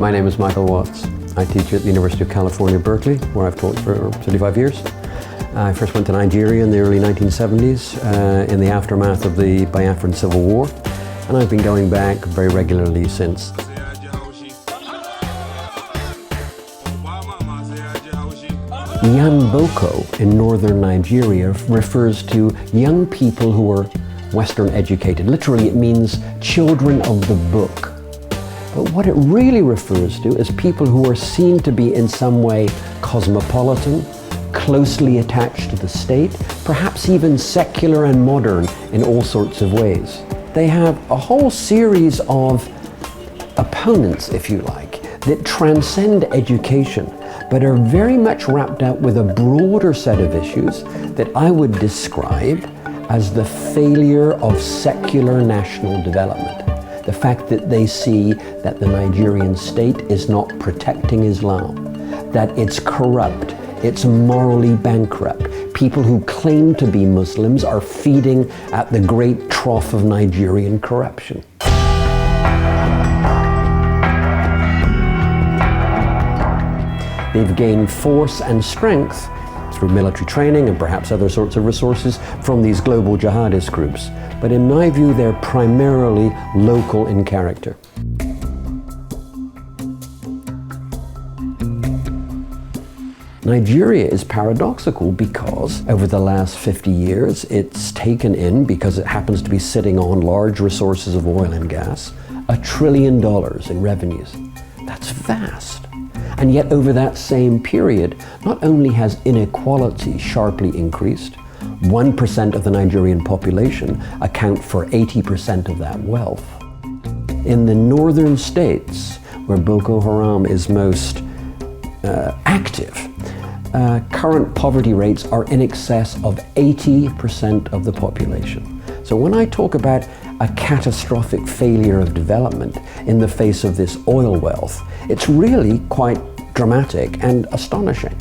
My name is Michael Watts. I teach at the University of California, Berkeley, where I've taught for 35 years. I first went to Nigeria in the early 1970s in the aftermath of the Biafran Civil War, and I've been going back very regularly since. Young Boko in northern Nigeria refers to young people who are Western educated. Literally, it means children of the book. But what it really refers to is people who are seen to be in some way cosmopolitan, closely attached to the state, perhaps even secular and modern in all sorts of ways. They have a whole series of opponents, if you like, that transcend education, but are very much wrapped up with a broader set of issues that I would describe as the failure of secular national development. The fact that they see that the Nigerian state is not protecting Islam, that it's corrupt, it's morally bankrupt. People who claim to be Muslims are feeding at the great trough of Nigerian corruption. They've gained force and strength through military training and perhaps other sorts of resources from these global jihadist groups. But in my view, they're primarily local in character. Nigeria is paradoxical because over the last 50 years, it's taken in, because it happens to be sitting on large resources of oil and gas, $1 trillion in revenues. That's vast. And yet over that same period, not only has inequality sharply increased, 1% of the Nigerian population account for 80% of that wealth. In the northern states, where Boko Haram is most active, current poverty rates are in excess of 80% of the population. So when I talk about a catastrophic failure of development in the face of this oil wealth, it's really quite dramatic and astonishing.